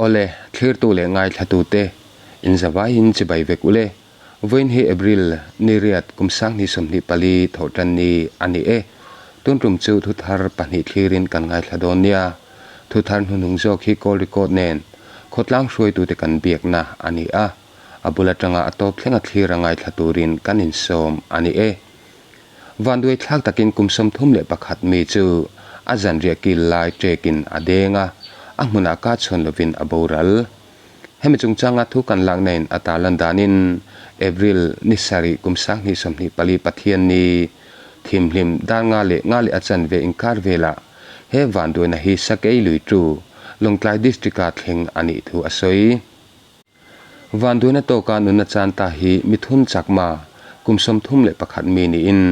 ole thlir tu le ngai thatu te in zawai in chibai vek ule voin hi April niriat kumsang ni somni pali thotan ni ani e tuntum chu thu thar pani thlirin kan ngai thladon nia thu thar hunung jok hi call record nen khotlang hroi tu te kan biak na ani a abula tanga atop thlenga thlirangai thaturin kan in som ani e vanduai thlak takin kumsom thum le pakhat mi chu azan ria ki lai trekin adenga ahmuna ka chhon lovin aboral hemi chungchanga thu kan lang nen atalan danin April nisari kumsang ni somni pali pathian ni thimhlim danga le achan ve inkar vela he vanduai na hi sakei lui tu longtlai district a thleng ani thu asoi vanduai na to ka nuna chan ta hi mithun chakma kumsom thum le pakhat mi ni in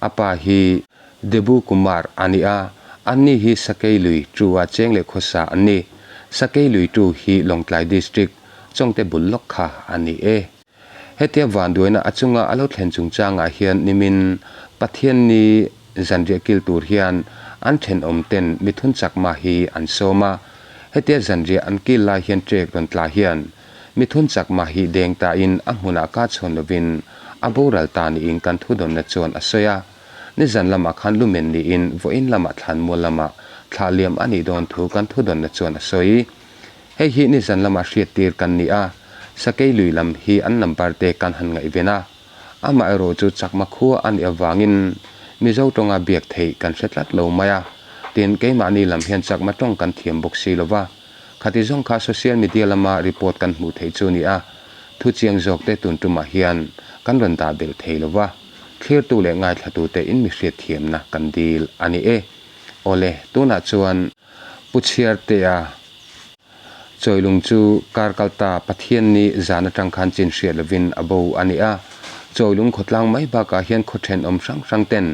apa hi Debu Kumar ania ani hi sakei lui truwa cheng le khosa ani sakei lui tu hi longtlai district chongte bullok kha ani e hetia vanduai na achunga alo thlen chungchanga hian nimin pathian ni zanria kil tur hian an then omten mithun chakma hi an soma hetia zanria an kil la hian trek ron tla hian mithun chakma hi deng ta in ahmuna ka chhon lovin aboral ta ni in kan thudon na chon asoya ni zan lama khan lumen ni in voin lama thlan mo lama thaliam ani don thu kan thudon na chon asoi hei hi ni zan lama hriat tir kan ni a sakei lui lam hi an number te kan han ngai vena ama ero chu chakma khu an awangin mizo tonga biak thei kan hretlat lo maya tin keima ni lam hian chakma tong kan thiam bok si lova khati jong kha social media lama report kan hmu thei chu ni a thu chiang jok te tun tuma hian kan ron da bel thei lova clear tu le ngai thatu te in mi hriat thiam na kan dil ani e ole tuna chuan puchiar te a choilung chu karkalta pathian ni zana tangkhan chin hriat lovin abo ani a choilung khotlang mai ba ka hian khothen om sang ten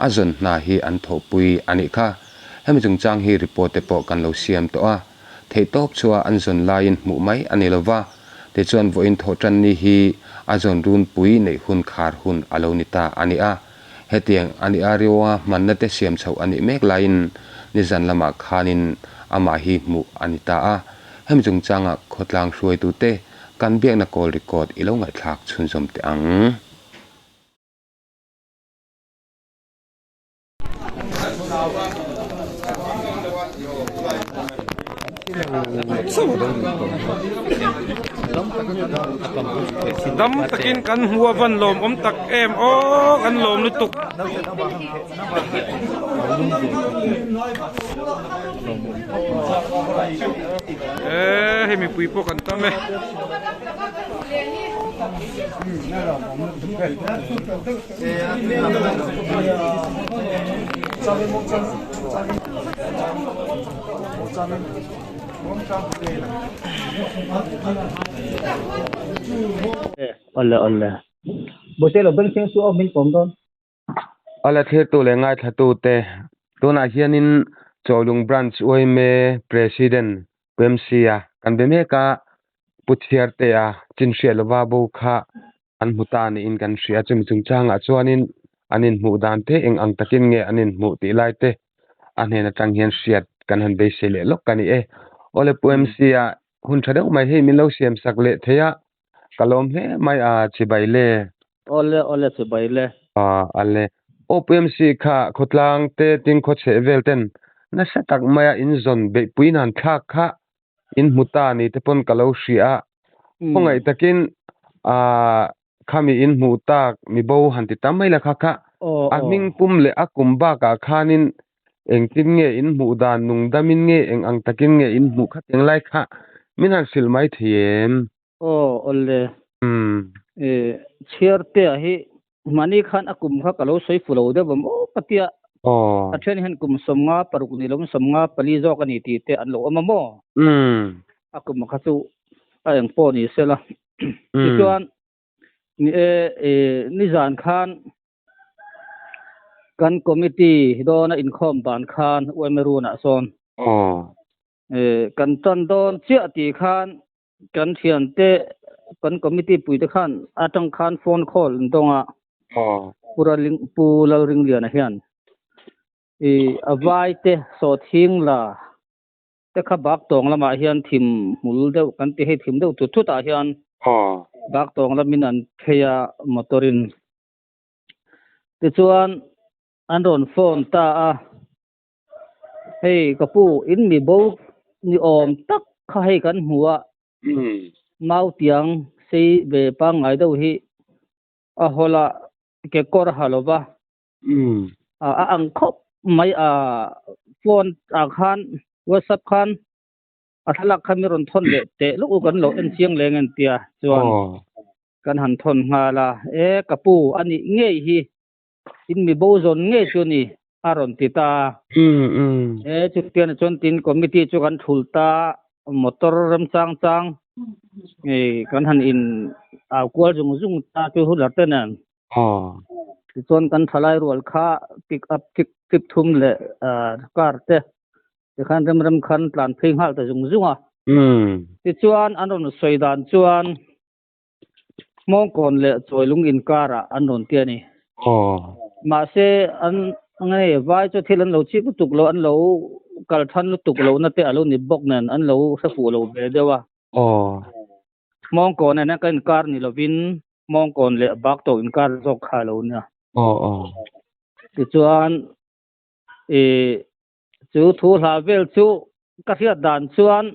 azon na hi an thopui ani kha hemi chungchang hi report te po kan lo siam to a thei top chua an zon lain mu mai ani lova te chuan voin thotan ni hi azon run pui nei hun khar hun alonita ani a hetiang ani ariwa manna te siam chho ani mek lain ni zan lama khanin ama hi mu anita a hemi chungchanga khotlang hruai tu te kan biak na call record ilo ngai thlak chhun zom te ang dam takin kan huwa van lom om tak em o kan lom lutuk hemi pui po kan tame Ole bose lo beng sing su o min pom don ala thir tu le ngai thatu te tuna hianin cholung branch oime president pemsia kan be me ka puthiar te a chin hriat lova bo kha an muta ni in kan hria chumi chungchang a chuanin anin hmu dan te eng ang takin nge anin hmu ti lai te anena tang hian hriat kan han be se le lok kani e ole pemsia hun thadeu mai he min lo siam sak le theya kalom he mai a chibai le ole se bai le ale OPMC kha khotlang te tin kho che velten na sa tak maya in zon be puinan thak kha in muta ni te pon kalo hria pongai takin khami in mutak mi bo hanti tamai la kha kha aming pum le akumba ka khanin engtin nge in mu dan nung damin nge eng ang takin nge in mu kha teng lai kha minan sil mai thiem ole chiarte hi mani khan akum kha kalo soi fulo de bam o patia athen hen kum somnga paruk ni lom somnga pali zo ka ni ti te an lo amamo akum kha chu ang po ni sela chuan ni zan khan kan committee do na income ban khan oimeruna son kan ton don chia ti khan kan thian te kan committee pui te khan atang khan phone call ndonga pula ring lian hian avai te so thing la te kha bak tong lama hian thim mul deuh kan ti he thim deuh tut a hian bak tong lamin an theia motorin ti chuan an ron phone ta a hei kapu in mi bo ni om tak kha hei kan hua mau tiang sei ve pa ngai deuh hi a hola ke kor halova a ang khop mai a phone a khan whatsapp khan a thalak khan mi ron thon le te lu kan lo en chiang leng en tia chuan kan han thon nga la e kapu ani nge hi in mi bo zon nge chu ni aron ti ta e chu tian chon tin committee chu kan thul ta motor ram chang chang e kan han in a kwal jung jung ta chu hu la tenan chon kan thalai rol kha pick up tip thum le car te khan ram khan plan phing hal ta jung jung a ti chuan anon soidan chuan mong kon le choilung in kara anon tia ni ma se an ngai vai cho thilan lo chi tuk lo an lo kal than lu tuk lo na te alo ni bok nan an lo sa fu lo be dewa mong kon na kan kar ni lovin mong kon le bak to in kar jok kha lo na ti chuan e chu thu hla vel chu ka hria dan chuan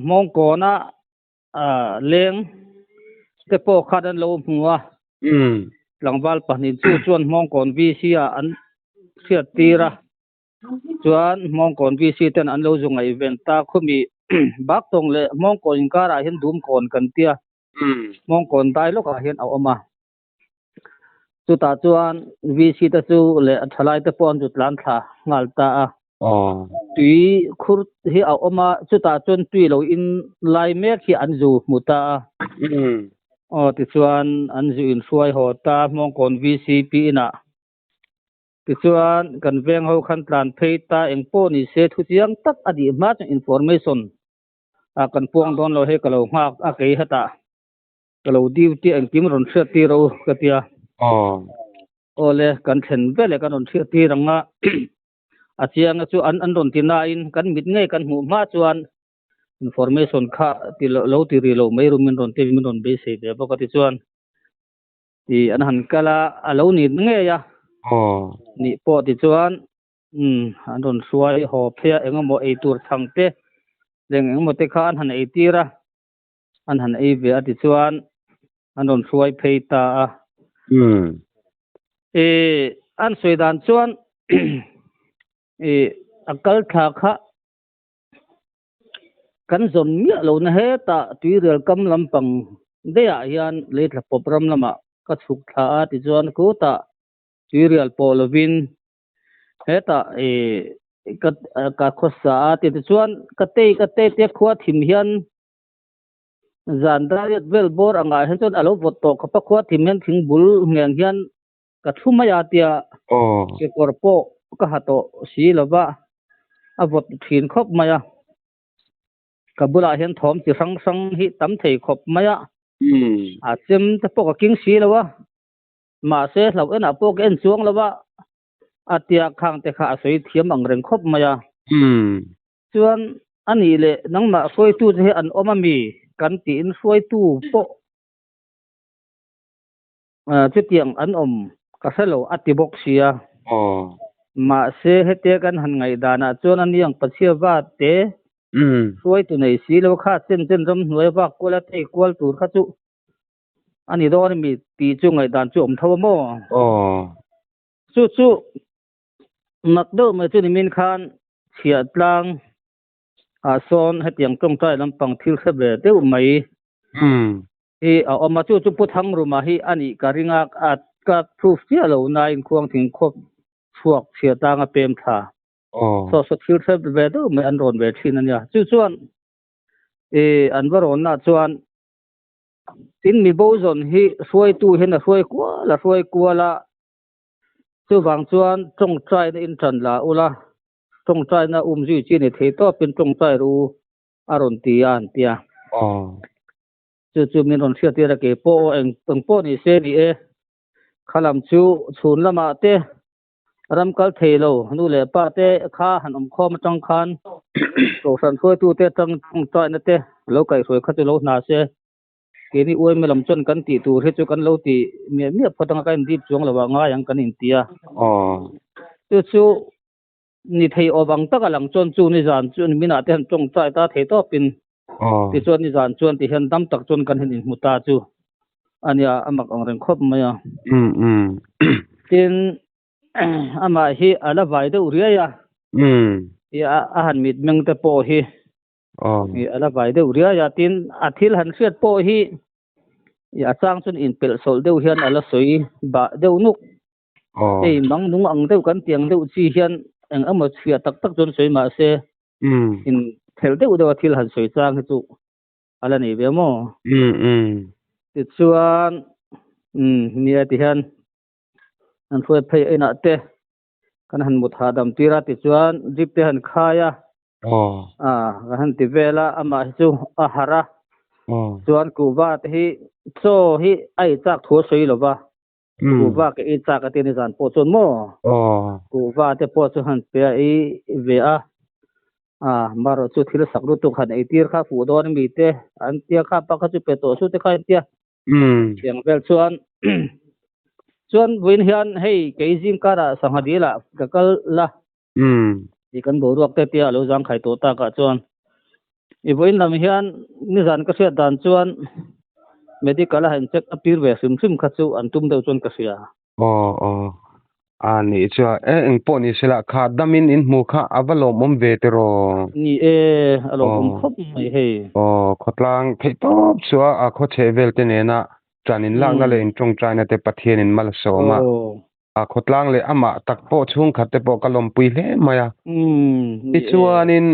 mong kona leng te po khadan lo hmuwa langwal pahnih chu chuan mong kon VC a an hriat tira chuan mong kon VC ten an lo zunga event ta khumi bak tong le mong kon in kara hian dum kon kan tia mong kon dai lok a hian a oma chu ta chuan VC ta chu le thalai te pon chu tlan thla ngal ta a tui khur hi a oma chu ta chuan tui lo in lai mek hi an zu muta ti chuan an zu in hruai ho ta mong kon VCP na ti chuan kan veng ho khan tlan phei ta engpo ni se thu chiang tak adi ma information kan puang don lo he kalo ngak a kei hata kalo duty ang kim ron thriat ti ro ka tia ole kan then vele kan ron thriat ti ranga a chiang chu an ron tina in kan mit nge kan hu ma chuan information kha ti lo ti ri lo mai rumin ron te min ron be se de ba ka ti chuan ti an han kala alo ni nge ya ni po ti chuan an ron suai ho phia engamo ei tur thang te leng engamo te kha an han ei tira an han ei ve ati chuan an ron suai phei ta an soidan chuan akal tha kha kan zon mi lo na he ta tui rel kam lampang de a hian le thla popram lama ka chuk tha a ti chuan ko ta tui rel polovin he ta ka khosa a ti chuan ka te te khwa thim hian zandariat vel bor anga he chuan alo vot to ka pa khwa thim hian thing bul ngeng hian ka thuma ya tia ke korpo ka hato si lova a vot thin khop maya kabula hian thom chi sang sang hi tam thei khop maya a chem te pok king si lawa ma se hlau en a pok en chuang lawa atia khang te kha soi thiam ang reng khop maya chuan ani le nangma koi tu he an omami kan ti in suai tu po chu tiang an om ka selo ati bok sia ma se hete kan han ngai dana chuan an yang pachia wa te suai tu nei si lo kha chen ram hnuai wa kola te kwal tur kha chu ani do mi ti chu ngai dan chu om thaw mo chu mak do me chu ni min khan chia tlang a son hetiang tong tai lampang thil kha be te mai e a oma chu puthang ruma hi ani karinga at ka proof ti lo na in khuang thing khop chuak chia tanga pem tha so thil kha be do me an ron ve thin ania chu chuan an varon na chuan tin mi bo zon hi suai tu hen a suai kwa la chu wang chuan tong trai na in tran la ula tong trai na ji chi ni thei to pin tong trai ru aron ti an tia chu min ron thia ti ra ke po eng po ni se ni khalam chu chhun lama te ram kal thei lo nu le pa te kha han khom tang khan ro san khoi tu te tang ta na te lo kai khoi kha tu lo na se ke ni oi me lam chon kan ti tu he chu kan lo ti mi phatang kan di chuang lo wa nga yang kan in tia tu chu ni thei obang taka lang chon chu ni zan chu mi na te han chong chai ta thei to pin ti chuan ni zan chuan ti hen dam tak chon kan hin muta chu ania amak ang reng khop maya tin ama hi ala vai de uria ya ya a han mit meng te po hi hi ala vai de uria ya tin athil han siat po hi ya chang chun in pel sol deuh hian ala soi ba deuh nuk ei mang nung ang deuh kan tiang deuh chi hian eng amo thia tak tak chon soi ma se in thel deuh deuh athil han soi chang chu ala nei ve mo ti chuan nia ti hian an phoi phei ena te kan han mut ha dam tira ti chuan jip te han khaya kan han ti vela ama chu a hara chuan kuwa te hi cho hi ai chak tho soi lova kuwa ke i chak ate ni zan po chon mo kuwa te po chu han pe i ve a maro chu thil sak ru tu khan ei tir kha fu don mi te an tia kha pa kha chu pe to su te kha tia chiang vel chuan chuan win hian hei keijing kara sanghadila kakal la ti kan bo ruak te tia lo jang khai to ta ka chuan i voin lam hian ni zan ka sia dan chuan medical han check apir ve sim sim kha chu an tum deuh chuan ka sia ni chu eng po ni sela kha damin in mu kha avalo mom ve te ro ni alo kom khop mai hei khotlang thei top chua a kho che vel te ne na tranin lang na le in trong china te pathian in mal so ma khotlang le ama takpo chung khate po kalom pui hle maya ti chuanin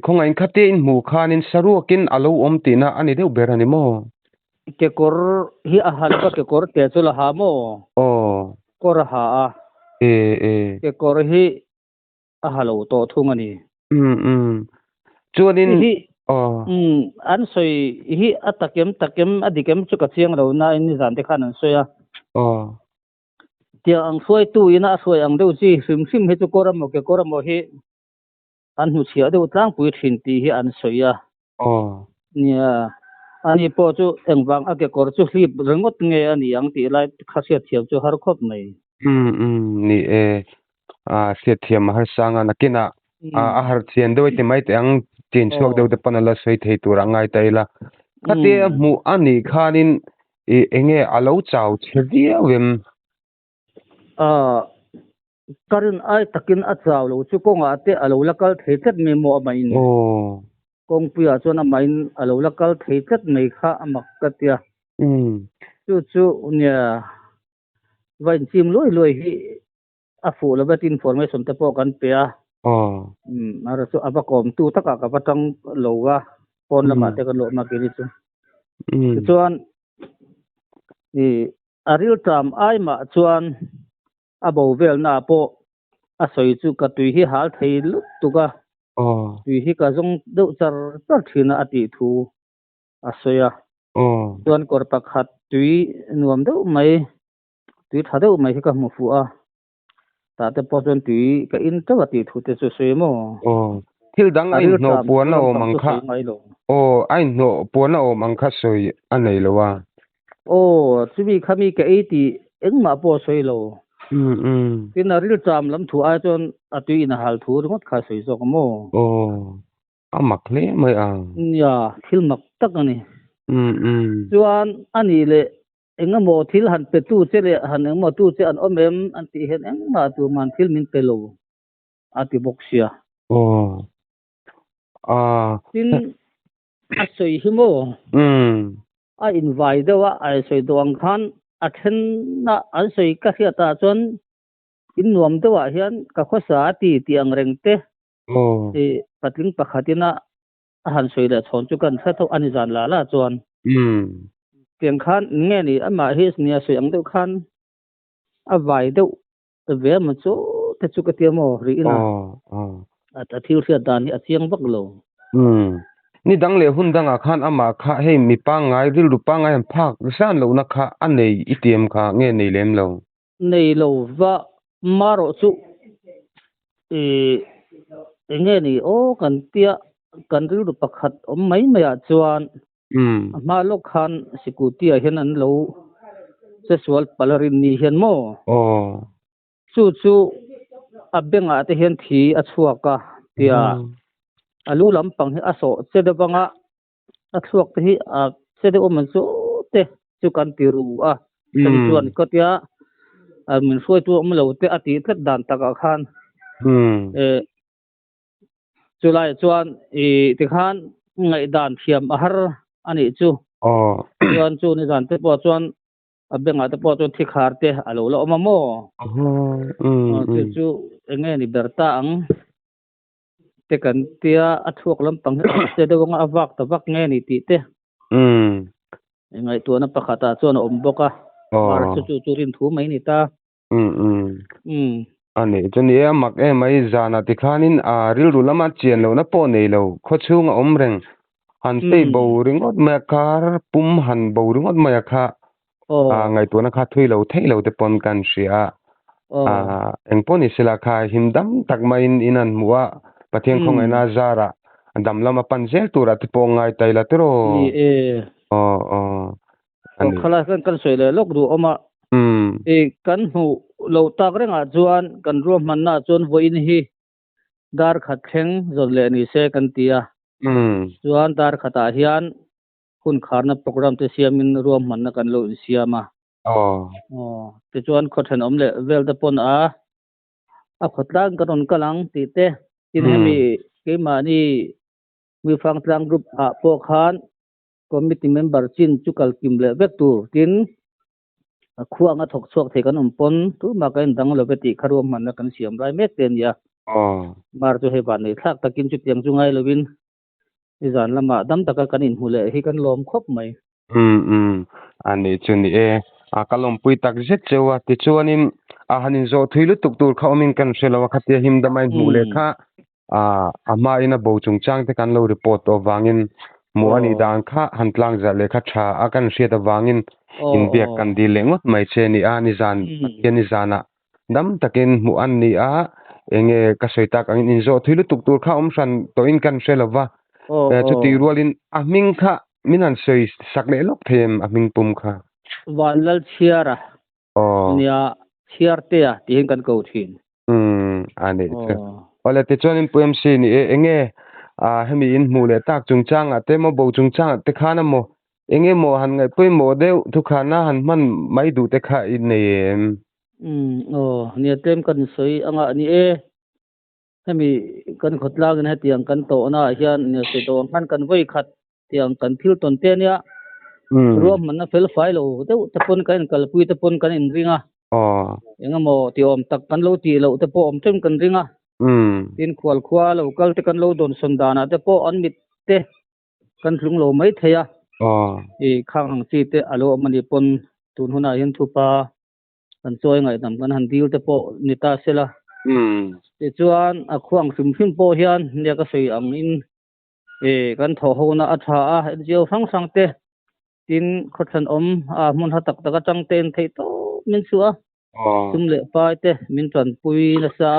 khonga in khate in mu khanin saruakin alo om tina ani deu berani mo ke kor hi a hal ka ke kor te chula ha mo kor ha a ke kor hi a halo to thung ani chuanin an soi hi atakem adikem chu ka chiang lo na in zan te khan an soya tia ang soi tu ina soi ang deuh chi sim sim he chu koram ke koram hi an hu chia deuh tlang pui thin ti hi an soya nia ani po chu engwang ake kor chu hlip rengot nge ani ang ti lai khasia thiam chu har khop mai ni sia thiam har sanga nakina a har chen doi te mai te ang tin chuak deuh te panala sei thei tur angai taila khate mu ani khanin enge alo chau chhedia wem karin ai takin a chaw lo chu konga te alo lakal thei chat me mo mai ni kong puya chona main alo lakal thei chat mai kha amak katia chu nia vain chim loi hi a fu la bat information te po kan pe ara chu abakom tu taka ka batang lowa pon lama te kan lo ma kiri chu chuan aril tam ai ma chuan abo vel na po a soi chu ka tui hi hal thei lut tuka tui hi ka zong deuh char thina ati thu a soya chuan kor pakhat tui nuam deuh mai tui tha deuh mai hi ka mu fu a ta te po chuan tui ka in tawa ti thu te chu soi mo thil dang ai no puan o mangkha ai no puan o mangkha soi anei lowa chubi khami ka eti engma po soi lo tin aril cham lam thu a chon atui in hal thu ngot kha soi jok mo amak le mai ya thil mak tak ani chuan ani le engamo thil han pe tu che le han engmo tu che an omem an ti hen engma tu man thil min pe lo ati boxia tin a soi hi mo a invite dewa a soi doang khan a then na an soi ka hria ta chon in nuam dewa hian ka khosa ti ang reng te patling pakhatina a han soi la chon chu kan tha tho ani jan la la chon tiang khan nge ni ama hi nia soi ang deuh khan a vai deuh ve ma chu te chu ka tiamo ri ina a thil hria dan hi a chiang bak lo ni dang le hun danga khan ama kha hei mi pa ngai ril ru pa ngai phak san lo na kha anei itm kha nge nei lem lo nei lo wa maro chu nghe ni o kan tia kan ri ru pakhat om mai maya chuan ma lo khan sikutia hian an lo sexual palarin ni hian mo chu abenga te hian thi a chuaka tia alu lampang hi aso chedawanga a chuak te hi a chede oman chu te chu kan tiru a kan chuan ko tia min soi tu om lo te ati tlet dan taka khan chulai chuan ti khan ngai dan thiam a har ani chu chuan chu ni dan te po chuan abenga te po chuan thi khar te alo lo oma mo chu enge ni berta ang te kan tia a thuak lampang te dewanga awak tawak nge ni ti te ngai tu na pakhata chuan om boka mar chu rin thu mai ni ta ani chani mak mai zana ti khanin a ril ru lama chen lo na po nei lo kho chunga om reng han te bo ringot ma kar pum han bo ringot ma kha ngai tu na kha thui lo thei lo te pon kan sia eng poni sila kha himdam tak mai in an muwa pathian khong ena zara dam lama panjel tura te po ngai tai la tero khala kan soi le lok du oma kan hu lo tak renga chuan kan ro man na chuan voin hi dar khat thleng zon le ni se kan tia chuan dar khata hian hun kharna program te siamin ro man na kan lo siama te chuan khothen om le vel te pon a khotlang kan on kalang ti te tin hemi ke mani mi phang tlang group a po khan committee member chin chukal kim le vek tu tin khuanga thok chuak the kan pon tu ma kan dang lo beti kharom man na kan siam rai mek ten ya mar chu he ban nei thak takin chu tiang chu ngai lovin izan lama dam taka kan in hule hi kan lom khop mai ani chuni a kalom pui tak zet chewa ti chuanin a hanin zo thuilu tuk tur kha omin kan shelawa khatia him damai hmule kha ama ina bo chungchang te kan lo report to wangin mu ani dan kha hantlang za le kha tha a kan hriat awangin in biak kan di lengot mai che ni a ni zan ni zana dam takin mu an ni a enge ka soita kan in zo thuilu tuk tur kha om san to in kan shelawa chu ti rualin a ming kha minan sei sakle lok them a ming pum kha walal chiara nia chiarte a ti kan ko thin ani wala te chonin PMC ni enge hemi in mule tak chungchang ate mo bo chungchang te khana mo enge mo han ngai pui mo de thu khana han man mai du te kha in nei nia tem kan soi anga ni hemi kan khotlang na tiang kan to na hian ne se to kan voi khat tiang kan thil ton te nia rom man na fel file lo te pon kan kal pui te pon kan in ringa enga mo ti om tak kan lo ti lo te po om tem kan ringa tin khwa lo kal te kan lo don sondana te po an mit te kan thlung lo mai theya khang hang chi te alo mani pon tun huna hian thupa kan choi ngai dam kan han dil te po nita sela te chuan a khuang sim po hian nia ka sei ang in kan tho ho na a tha a jeo sang te tin khothan om mun ha tak taka chang ten thei to min chu a tum le pa te min tran pui na sa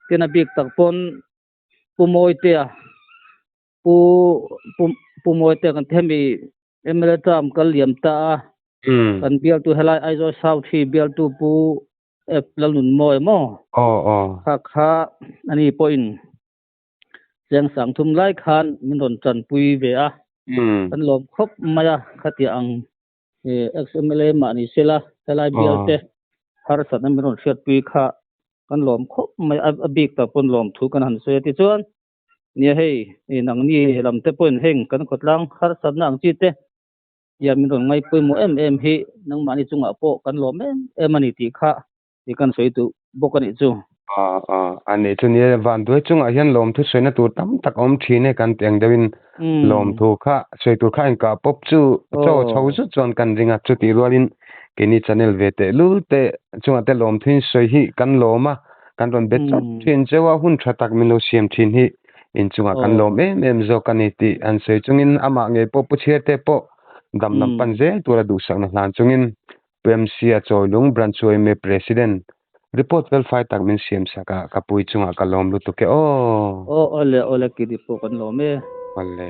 tin a bik tak pon pumoi te pumoi te kan themi emele tam kal liam ta kan bial tu helai aizo south hi bial tu pu plal nun moi mo kha ani point jeng sang thum lai khan min don chan pui ve a kan lom khop maya khati ang xmla ma ni sela helai bial te har san min don hriat pui kha kan lom khop mai a bik ta pon lom thu kan han se ti chuan nia hei nang ni lam te point heng kan khotlang har san nang chi te ya min don ngai pui mo em hi nang mani chunga po kan lom em ani ti kha ti kan soi tu bokani chu ani chuni van doi chunga hian lom thu soina tur tam tak om thine kan teng dewin lom thu kha sei tur kha ka pop chu chho chu chon kan ringa chu ti rualin keni channel vete lulte chunga te lom thin soi hi kan loma kan ron bet thin chewa hun thatak mino siam thin hi in chunga kan lom em zo kani ti an sei chungin ama nge po puchhe te po dam nam panje tura du sang na hlan chungin PMC a choi lung branch choi me president report vel fai tak min siam saka kapui chunga kalom lu tu ke o o ole ole ki di po kan lo me wale